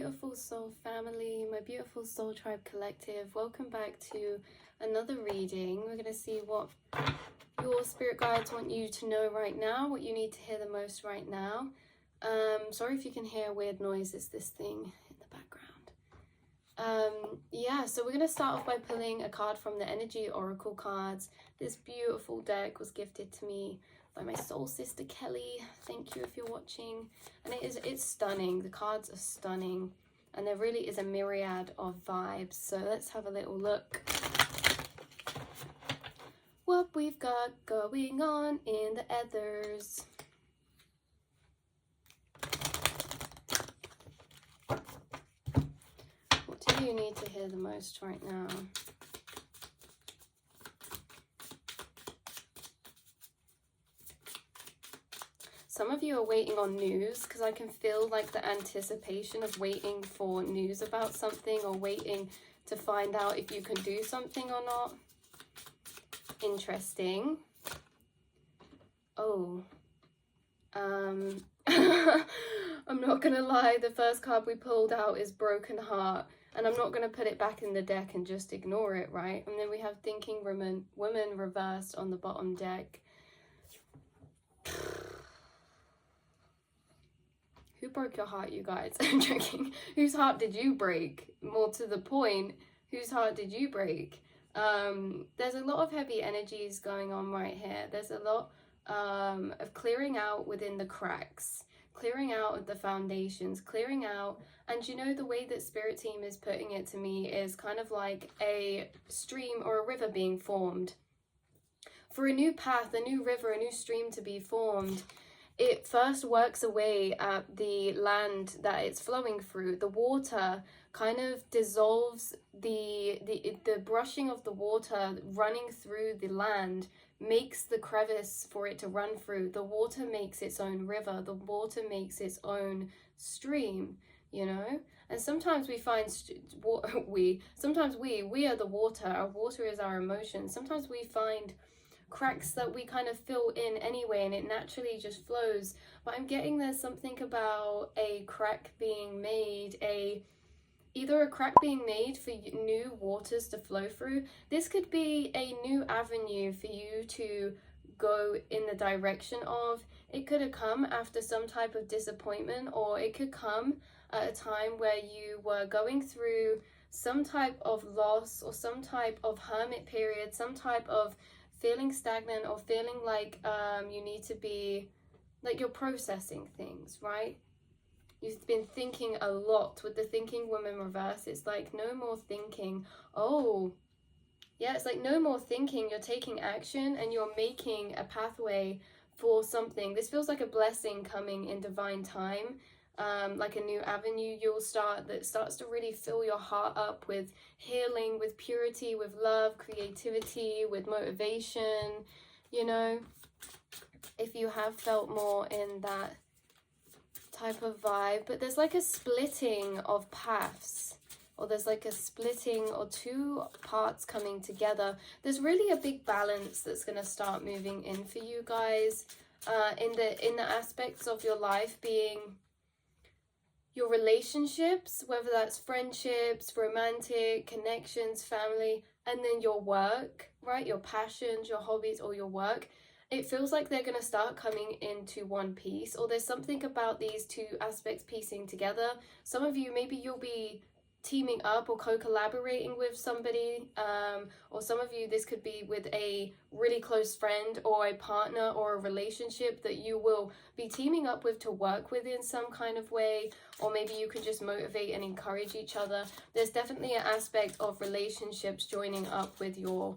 beautiful soul family, my beautiful soul tribe collective. Welcome back to another reading. We're going to see what your spirit guides want you to know right now, what you need to hear the most right now. Sorry if you can hear weird noise, it's this thing in the background. Yeah, so we're going to start off by pulling a card from the Energy Oracle cards. This beautiful deck was gifted to me by my soul sister Kelly. Thank you if you're watching. And it's stunning. The cards are stunning, and there really is a myriad of vibes. So let's have a little look what we've got going on in the ethers. What do you need to hear the most right now? Some of you are waiting on news, because I can feel like the anticipation of waiting for news about something, or waiting to find out if you can do something or not. Interesting. Oh. I'm not gonna lie, the first card we pulled out is Broken Heart, and I'm not gonna put it back in the deck and just ignore it, right? And then we have Thinking Woman reversed on the bottom deck. Who broke your heart, you guys? I'm joking. Whose heart did you break? More to the point, whose heart did you break? There's a lot of heavy energies going on right here. There's a lot of clearing out within the cracks, clearing out of the foundations, clearing out. And you know, the way that Spirit Team is putting it to me is kind of like a stream or a river being formed. For a new path, a new river, a new stream to be formed, it first works away at the land that it's flowing through. The water kind of dissolves, the brushing of the water running through the land makes the crevice for it to run through. The water makes its own river. The water makes its own stream, you know? And sometimes we find, we are the water. Our water is our emotions. Sometimes we find cracks that we kind of fill in anyway, and it naturally just flows. But I'm getting there's something about a crack being made, either a crack being made for new waters to flow through. This could be a new avenue for you to go in the direction of. It could have come after some type of disappointment, or it could come at a time where you were going through some type of loss, or some type of hermit period, some type of feeling stagnant, or feeling like you need to be, like you're processing things, right? You've been thinking a lot. With the Thinking Woman reverse, it's like no more thinking. Oh, yeah, it's like no more thinking. You're taking action and you're making a pathway for something. This feels like a blessing coming in divine time. Like a new avenue you'll start that starts to really fill your heart up with healing, with purity, with love, creativity, with motivation, you know. If you have felt more in that type of vibe, but there's like a splitting of paths, or there's like a splitting or two parts coming together. There's really a big balance that's going to start moving in for you guys in the aspects of your life, being your relationships, whether that's friendships, romantic connections, family, and then your work, right? Your passions, your hobbies, or your work. It feels like they're going to start coming into one piece, or there's something about these two aspects piecing together. Some of you, maybe you'll be teaming up or co-collaborating with somebody, or some of you, this could be with a really close friend or a partner or a relationship that you will be teaming up with to work with in some kind of way, or maybe you can just motivate and encourage each other. There's definitely an aspect of relationships joining up with your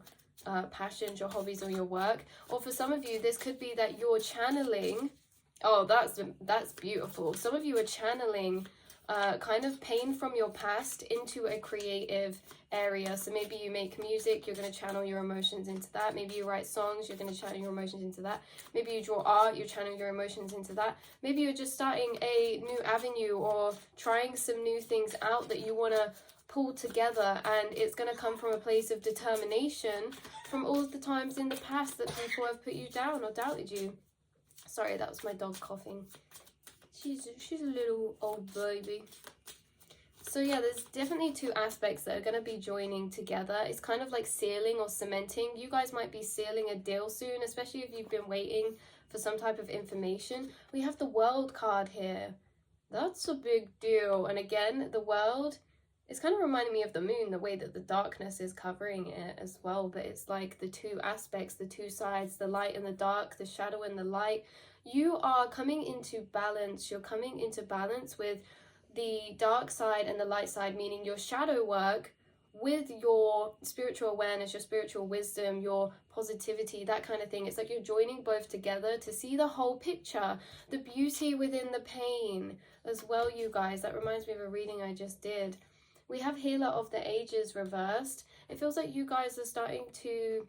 passions, your hobbies, or your work. Or for some of you, this could be that you're channeling, oh, that's beautiful. Some of you are channeling kind of pain from your past into a creative area. So maybe you make music, you're going to channel your emotions into that. Maybe you write songs, you're going to channel your emotions into that. Maybe you draw art, you're channeling your emotions into that. Maybe you're just starting a new avenue, or trying some new things out that you want to pull together, and it's going to come from a place of determination from all of the times in the past that people have put you down or doubted you. Sorry, that was my dog coughing. She's a little old baby. So yeah, there's definitely two aspects that are going to be joining together. It's kind of like sealing or cementing. You guys might be sealing a deal soon, especially if you've been waiting for some type of information. We have the World card here. That's a big deal. And again, the World, it's kind of reminding me of the moon, the way that the darkness is covering it as well. But it's like the two aspects, the two sides, the light and the dark, the shadow and the light. You are coming into balance. You're coming into balance with the dark side and the light side, meaning your shadow work with your spiritual awareness, your spiritual wisdom, your positivity, that kind of thing. It's like you're joining both together to see the whole picture, the beauty within the pain as well, you guys. That reminds me of a reading I just did. We have Healer of the Ages reversed. It feels like you guys are starting to,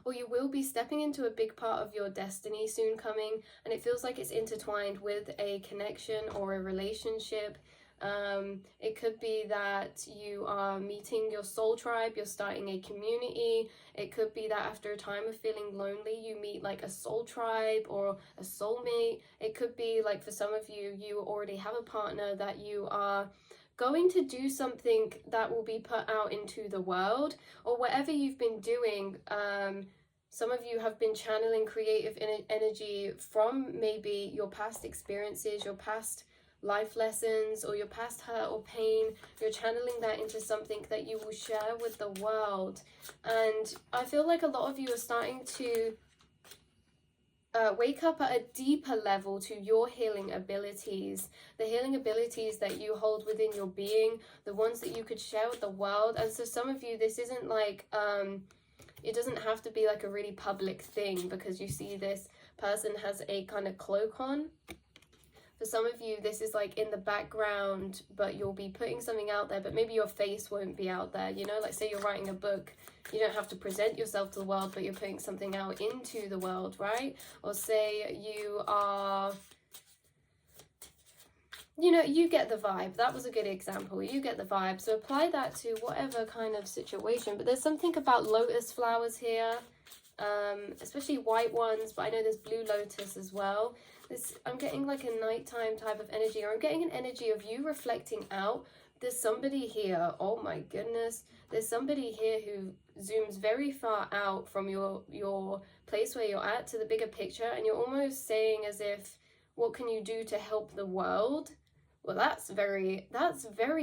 or you will be stepping into a big part of your destiny soon coming, and it feels like it's intertwined with a connection or a relationship. It could be that you are meeting your soul tribe, you're starting a community. It could be that after a time of feeling lonely, you meet like a soul tribe or a soulmate. It could be like for some of you, you already have a partner that you are going to do something that will be put out into the world, or whatever you've been doing. Some of you have been channeling creative energy from maybe your past experiences, your past life lessons, or your past hurt or pain. You're channeling that into something that you will share with the world. And I feel like a lot of you are starting to wake up at a deeper level to your healing abilities, the healing abilities that you hold within your being, the ones that you could share with the world. And so some of you, this isn't like, it doesn't have to be like a really public thing, because you see this person has a kind of cloak on. For some of you, this is like in the background, but you'll be putting something out there, but maybe your face won't be out there, you know, like say you're writing a book, you don't have to present yourself to the world, but you're putting something out into the world, right? Or say you are, you know, you get the vibe. That was a good example. You get the vibe. So apply that to whatever kind of situation. But there's something about lotus flowers here, especially white ones, but I know there's blue lotus as well. I'm getting like a nighttime type of energy, or I'm getting an energy of you reflecting out. There's somebody here, oh my goodness, there's somebody here who zooms very far out from your place where you're at to the bigger picture, and you're almost saying as if, what can you do to help the world? Well, that's very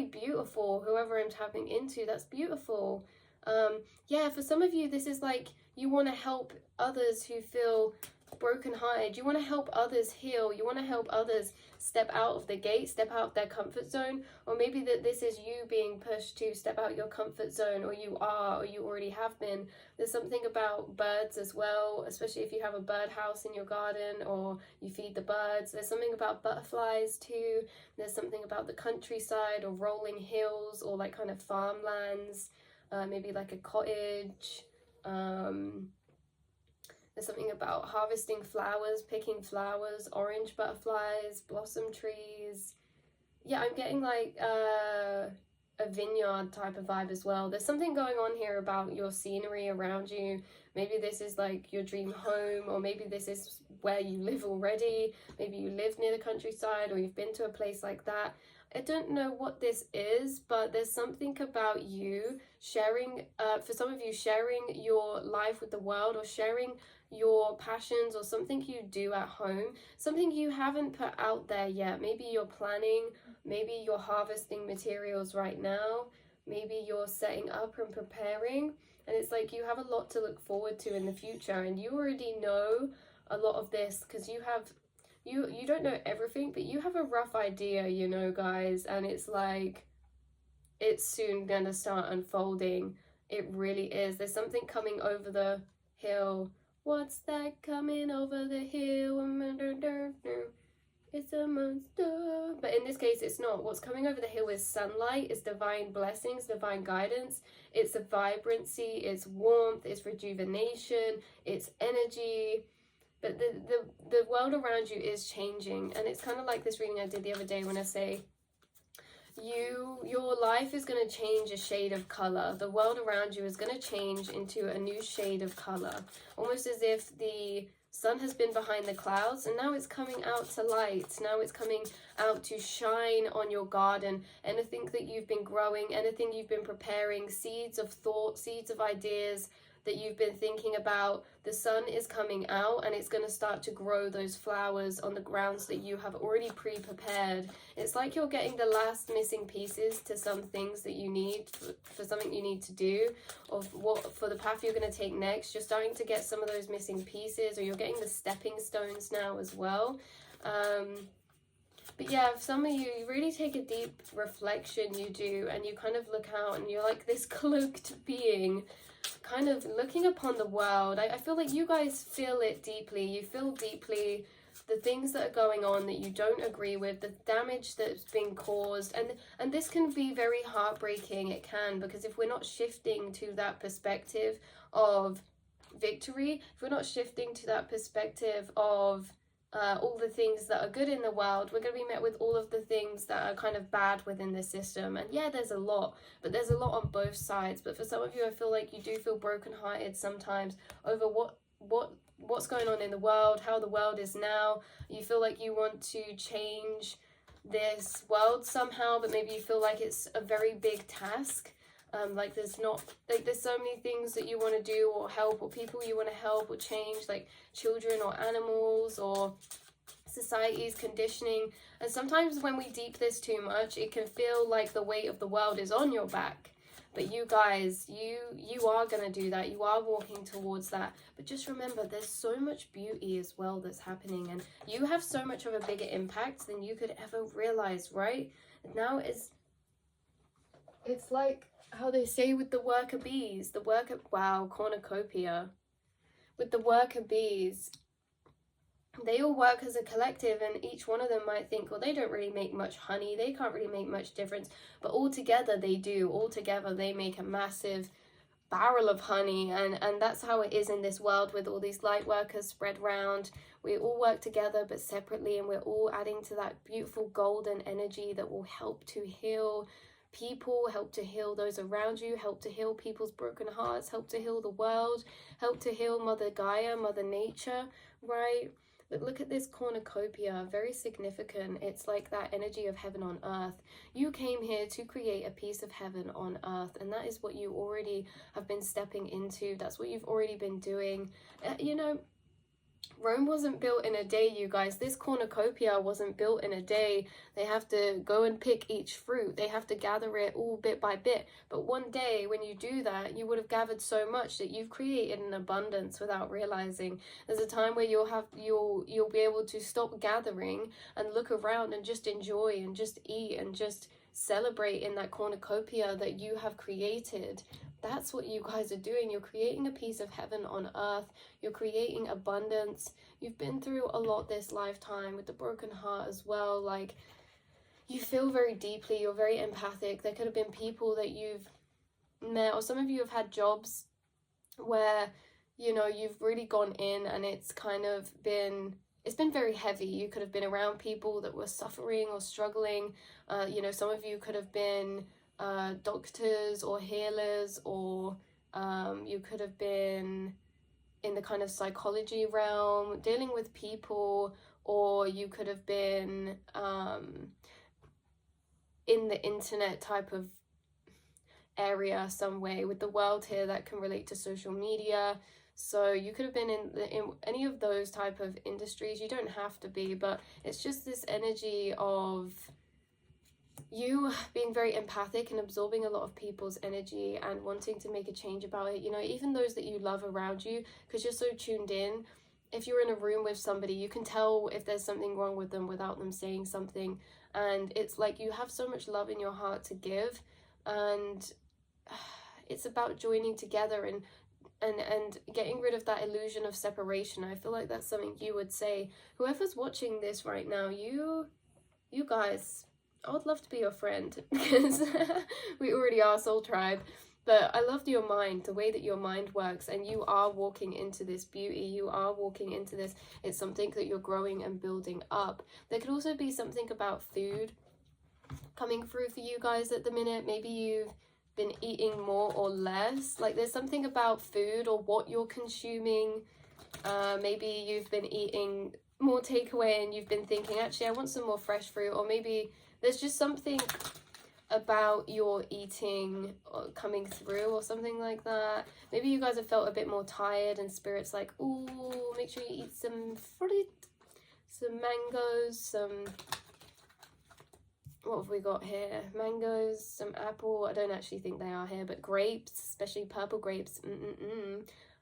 beautiful. Whoever I'm tapping into, that's beautiful. Yeah, for some of you, this is like you want to help others who feel brokenhearted. You want to help others heal. You want to help others step out of the gate, step out of their comfort zone. Or maybe that this is you being pushed to step out your comfort zone, or you are, or you already have been. There's something about birds as well, especially if you have a bird house in your garden or you feed the birds. There's something about butterflies too. There's something about the countryside or rolling hills or like kind of farmlands, maybe like a cottage. There's something about harvesting flowers, picking flowers, orange butterflies, blossom trees. Yeah, I'm getting like a vineyard type of vibe as well. There's something going on here about your scenery around you. Maybe this is like your dream home, or maybe this is where you live already. Maybe you live near the countryside, or you've been to a place like that. I don't know what this is, but there's something about you sharing, for some of you, sharing your life with the world, or sharing your passions, or something you do at home, something you haven't put out there yet. Maybe you're planning, maybe you're harvesting materials right now, maybe you're setting up and preparing, and it's like you have a lot to look forward to in the future, and you already know a lot of this because you have, you don't know everything, but you have a rough idea, you know, guys, and it's like it's soon gonna start unfolding. It really is. There's something coming over the hill. What's that coming over the hill? It's a monster. But in this case, it's not. What's coming over the hill is sunlight, it's divine blessings, divine guidance. It's a vibrancy, it's warmth, it's rejuvenation, it's energy. But the world around you is changing. And it's kind of like this reading I did the other day when I say, your life is going to change a shade of color. The world around you is going to change into a new shade of color, almost as if the sun has been behind the clouds, and now it's coming out to light. Now it's coming out to shine on your garden. Anything that you've been growing, anything you've been preparing, seeds of thought, seeds of ideas that you've been thinking about, the sun is coming out and it's going to start to grow those flowers on the grounds that you have already pre-prepared. It's like you're getting the last missing pieces to some things that you need for something you need to do, or for the path you're going to take next. You're starting to get some of those missing pieces, or you're getting the stepping stones now as well. But yeah, for some of you, you really take a deep reflection, you do, and you kind of look out and you're like this cloaked being kind of looking upon the world. I feel like you guys feel it deeply. You feel deeply the things that are going on that you don't agree with, the damage that's been caused, and this can be very heartbreaking. It can, because if we're not shifting to that perspective of victory, if we're not shifting to that perspective of all the things that are good in the world, we're going to be met with all of the things that are kind of bad within the system. And yeah, there's a lot, but there's a lot on both sides. But for some of you, I feel like you do feel brokenhearted sometimes over what's going on in the world, how the world is now. You feel like you want to change this world somehow, but maybe you feel like it's a very big task. Like there's so many things that you want to do or help, or people you want to help or change, like children or animals or society's conditioning. And sometimes when we deep this too much, it can feel like the weight of the world is on your back. But you guys, you are going to do that. You are walking towards that. But just remember, there's so much beauty as well that's happening. And you have so much of a bigger impact than you could ever realize, right? Now it's like how they say with the worker bees, cornucopia. With the worker bees, they all work as a collective, and each one of them might think, well, they don't really make much honey, they can't really make much difference, but all together they do. All together they make a massive barrel of honey, and that's how it is in this world with all these light workers spread around. We all work together but separately, and we're all adding to that beautiful golden energy that will help to heal people, help to heal those around you, help to heal people's broken hearts, help to heal the world, help to heal Mother Gaia, Mother Nature, right? But look at this cornucopia, very significant. It's like that energy of heaven on earth. You came here to create a piece of heaven on earth, and that is what you already have been stepping into. That's what you've already been doing. You know, Rome wasn't built in a day, you guys. This cornucopia wasn't built in a day. They have to go and pick each fruit. They have to gather it all bit by bit. But one day when you do that, you would have gathered so much that you've created an abundance without realizing. There's a time where you'll be able to stop gathering and look around and just enjoy and just eat and just celebrate in that cornucopia that you have created. That's what you guys are doing. You're creating a piece of heaven on earth. You're creating abundance. You've been through a lot this lifetime with the broken heart as well. Like, you feel very deeply. You're very empathic. There could have been people that you've met, or some of you have had jobs where, you know, you've really gone in and it's kind of been, it's been very heavy. You could have been around people that were suffering or struggling. You know, some of you could have been doctors or healers, or you could have been in the kind of psychology realm dealing with people, or you could have been in the internet type of area some way with the world here that can relate to social media. So you could have been in any of those type of industries. You don't have to be, but it's just this energy of you being very empathic and absorbing a lot of people's energy and wanting to make a change about it. You know, even those that you love around you, because you're so tuned in. If you're in a room with somebody, you can tell if there's something wrong with them without them saying something. And it's like you have so much love in your heart to give, and it's about joining together and getting rid of that illusion of separation. I feel like that's something you would say. Whoever's watching this right now, you guys, I would love to be your friend, because we already are soul tribe. But I loved your mind, the way that your mind works, and you are walking into this beauty. You are walking into this. It's something that you're growing and building up. There could also be something about food coming through for you guys at the minute. Maybe you've been eating more or less. Like, there's something about food or what you're consuming Maybe you've been eating more takeaway and you've been thinking, actually, I want some more fresh fruit. Or maybe there's just something about your eating coming through or something like that. Maybe you guys have felt a bit more tired and spirit's like, ooh, make sure you eat some fruit, some mangoes, some, what have we got here? Mangoes, some apple. I don't actually think they are here, but grapes, especially purple grapes.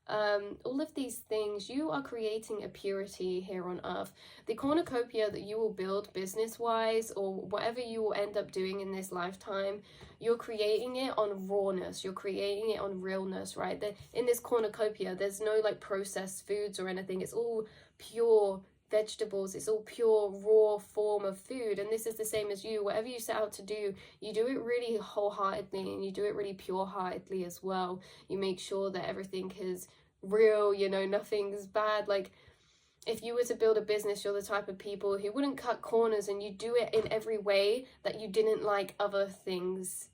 All of these things, you are creating a purity here on earth. The cornucopia that you will build business-wise or whatever you will end up doing in this lifetime, you're creating it on rawness, you're creating it on realness, right? In this cornucopia, there's no like processed foods or anything. It's all pure vegetables, it's all pure raw form of food. And this is the same as you. Whatever you set out to do, you do it really wholeheartedly and you do it really pure-heartedly as well. You make sure that everything is real, you know, nothing's bad. Like if you were to build a business, you're the type of people who wouldn't cut corners, and you do it in every way that you didn't like other things.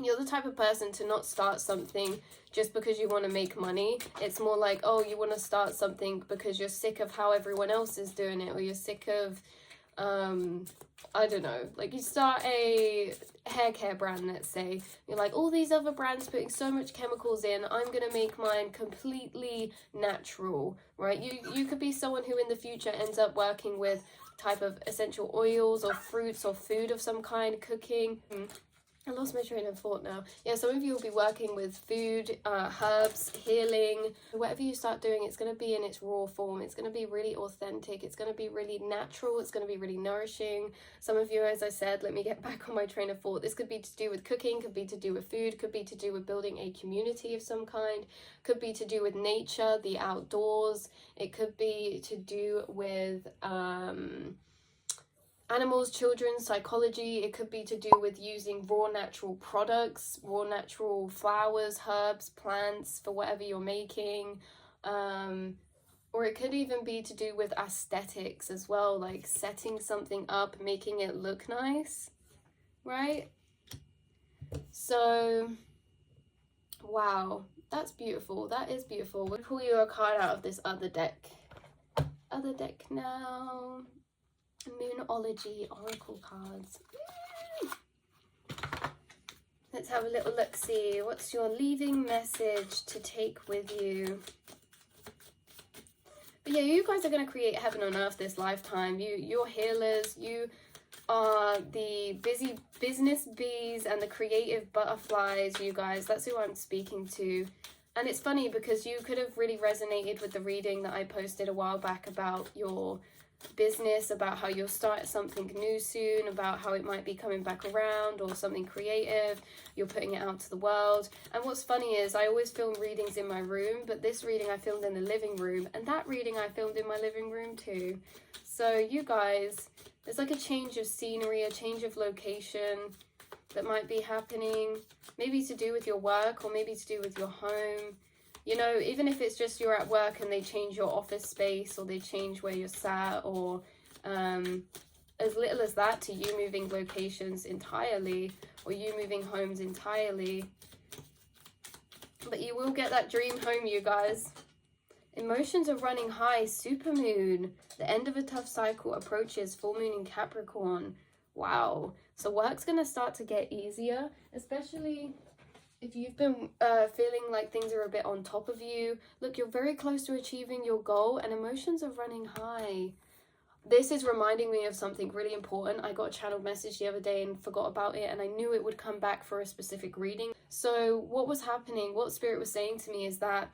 You're the type of person to not start something just because you want to make money. It's more like, oh, you want to start something because you're sick of how everyone else is doing it, or you're sick of, I don't know, like you start a hair care brand, let's say. You're like, all these other brands putting so much chemicals in, I'm going to make mine completely natural, right? You could be someone who in the future ends up working with type of essential oils or fruits or food of some kind, cooking. I lost my train of thought now. Yeah, some of you will be working with food, herbs, healing. Whatever you start doing, it's going to be in its raw form. It's going to be really authentic. It's going to be really natural. It's going to be really nourishing. Some of you, as I said, let me get back on my train of thought. This could be to do with cooking, could be to do with food, could be to do with building a community of some kind, could be to do with nature, the outdoors. It could be to do with animals, children, psychology. It could be to do with using raw natural products, raw natural flowers, herbs, plants for whatever you're making. Or it could even be to do with aesthetics as well, like setting something up, making it look nice, right? So, wow, that's beautiful. That is beautiful. We'll pull you a card out of this other deck. Other deck now. Moonology oracle cards. Let's have a little look-see. What's your leaving message to take with you? But yeah, you guys are going to create heaven on earth this lifetime. You're healers. You are the busy business bees and the creative butterflies, you guys. That's who I'm speaking to. And it's funny because you could have really resonated with the reading that I posted a while back about your business, about how you'll start something new soon, about how it might be coming back around, or something creative, you're putting it out to the world. And what's funny is I always film readings in my room, but this reading I filmed in the living room, and that reading I filmed in my living room too. So you guys, there's like a change of scenery, a change of location that might be happening, maybe to do with your work or maybe to do with your home. You know, even if it's just you're at work and they change your office space, or they change where you're sat, or as little as that to you moving locations entirely, or you moving homes entirely. But you will get that dream home, you guys. Emotions are running high. Supermoon. The end of a tough cycle approaches. Full moon in Capricorn. Wow. So work's going to start to get easier, especially if you've been feeling like things are a bit on top of you. Look, you're very close to achieving your goal and emotions are running high. This is reminding me of something really important. I got a channeled message the other day and forgot about it, and I knew it would come back for a specific reading. So what was happening, what Spirit was saying to me is that,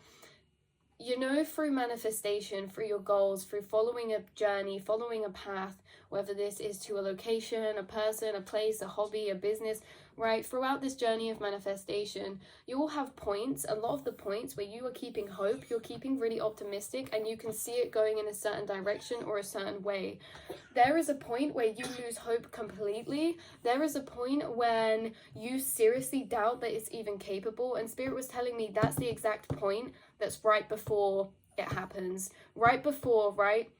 you know, through manifestation, through your goals, through following a journey, following a path, whether this is to a location, a person, a place, a hobby, a business, right? Throughout this journey of manifestation, you will have points, a lot of the points where you are keeping hope, you're keeping really optimistic, and you can see it going in a certain direction or a certain way. There is a point where you lose hope completely. There is a point when you seriously doubt that it's even capable, and Spirit was telling me that's the exact point that's right before it happens. Right before, right?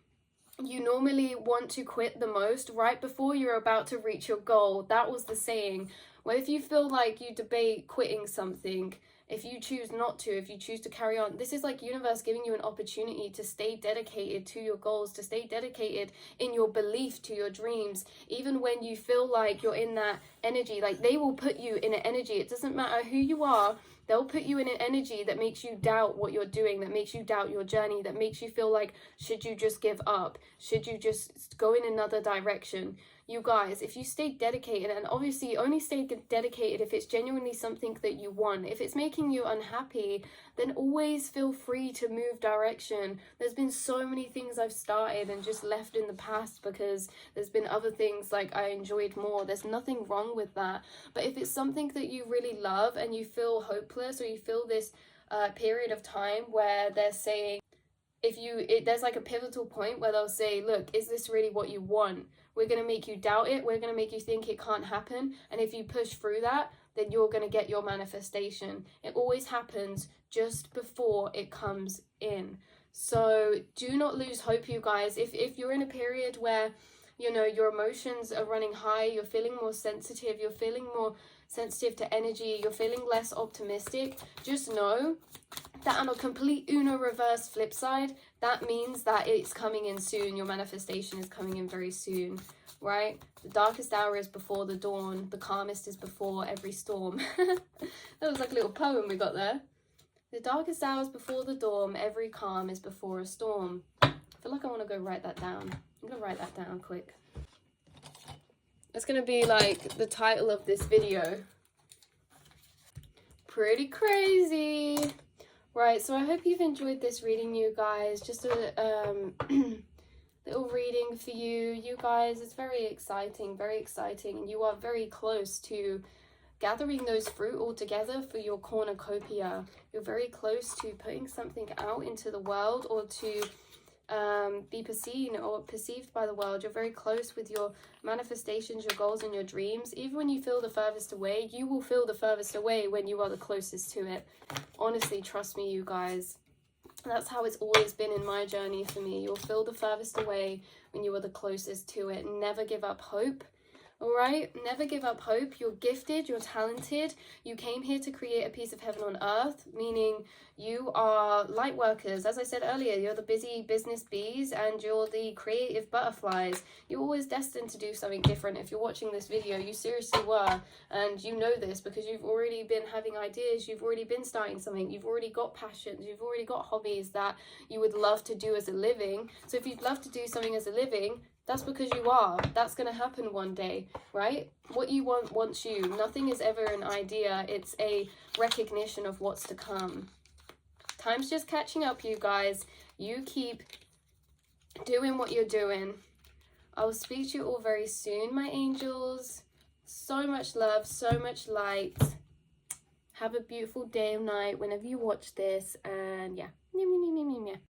You normally want to quit the most right before you're about to reach your goal. That was the saying. Well, if you feel like you debate quitting something If you choose not to, if you choose to carry on, this is like universe giving you an opportunity to stay dedicated to your goals, to stay dedicated in your belief to your dreams. Even when you feel like you're in that energy, like they will put you in an energy. It doesn't matter who you are. They'll put you in an energy that makes you doubt what you're doing, that makes you doubt your journey, that makes you feel like, should you just give up? Should you just go in another direction? You guys, if you stay dedicated, and obviously only stay dedicated if it's genuinely something that you want. If it's making you unhappy, then always feel free to move direction. There's been so many things I've started and just left in the past because there's been other things like I enjoyed more. There's nothing wrong with that. But if it's something that you really love and you feel hopeless, or you feel this period of time where they're saying, there's like a pivotal point where they'll say, look, is this really what you want? We're going to make you doubt it. We're going to make you think it can't happen. And if you push through that, then you're going to get your manifestation. It always happens just before it comes in. So do not lose hope, you guys. If you're in a period where, you know, your emotions are running high, you're feeling more sensitive, you're feeling more sensitive to energy, you're feeling less optimistic, just know that on a complete Uno reverse flip side, that means that it's coming in soon. Your manifestation is coming in very soon, right? The darkest hour is before the dawn. The calmest is before every storm. That was like a little poem we got there. The darkest hour is before the dawn. Every calm is before a storm. I feel like I want to go write that down. I'm going to write that down quick. It's going to be like the title of this video. Pretty crazy. Right, so I hope you've enjoyed this reading, you guys. Just a little reading for you. You guys, it's very exciting, and you are very close to gathering those fruit all together for your cornucopia. You're very close to putting something out into the world, or to be seen or perceived by the world. You're very close with your manifestations, your goals, and your dreams. Even when you feel the furthest away, you will feel the furthest away when you are the closest to it. Honestly, trust me, you guys. That's how it's always been in my journey for me. You'll feel the furthest away when you are the closest to it. Never give up hope. All right, never give up hope. You're gifted, you're talented. You came here to create a piece of heaven on earth, meaning you are light workers. As I said earlier, you're the busy business bees and you're the creative butterflies. You're always destined to do something different. If you're watching this video, you seriously were, and you know this because you've already been having ideas, you've already been starting something, you've already got passions, you've already got hobbies that you would love to do as a living. So if you'd love to do something as a living, that's because you are. That's going to happen one day, right? What you want wants you. Nothing is ever an idea. It's a recognition of what's to come. Time's just catching up, you guys. You keep doing what you're doing. I will speak to you all very soon, my angels. So much love, so much light. Have a beautiful day or night whenever you watch this. And yeah.